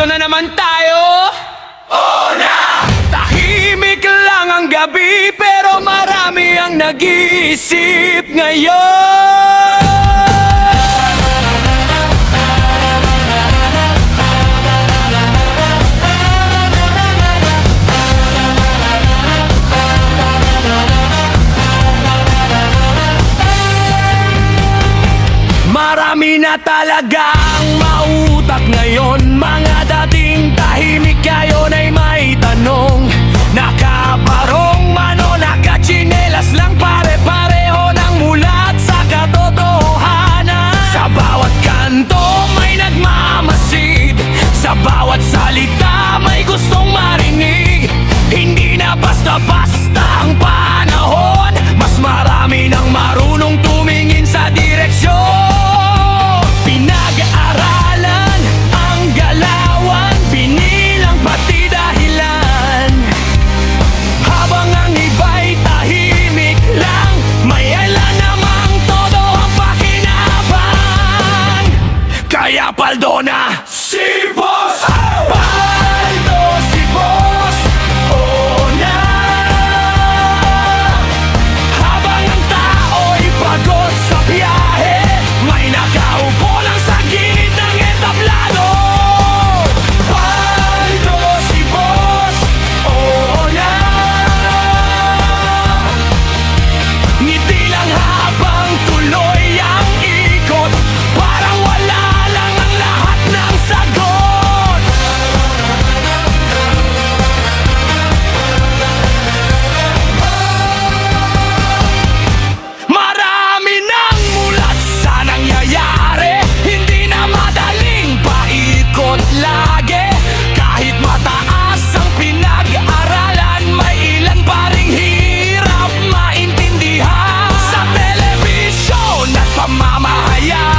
Nandito na naman tayo. Una! Tahimik lang ang gabi, pero marami ang nag-iisip ngayon. Marami na talagang mautak ngayon. Mga dating tahimik ngayon ay may tanong. Nakaparong mano, nakachinelas lang, pare-pareho ng mulat sa katotohanan. Sa bawat kanto may nagmamasid, sa bawat salita may gustong marinig. Hindi na basta-basta ang panahon, mas marami nang marunong tumingin sa direksyon. Pinag-aaralan ang galawan, binilang pati dahilan. Habang ang iba'y tahimik lang, may alam namang todo ang pakinabang. Kaya paldo na si Boss! Paldo si Boss! Oo na! Habang ang tao'y pagod sa biyahe, may nakaupo lang sa gilid ng entablado. Paldo si Boss! Oo na! Ngiti lang habang tuloy ang ikot, parang wala lang ang lahat ng sagot. Marami nang mulat sa nangyayari, hindi na madaling paikot lagi. Kahit mataas ang pinag-aralan, may ilan pa ring hirap maintindihan. Sa telebisyon at pamamahayag,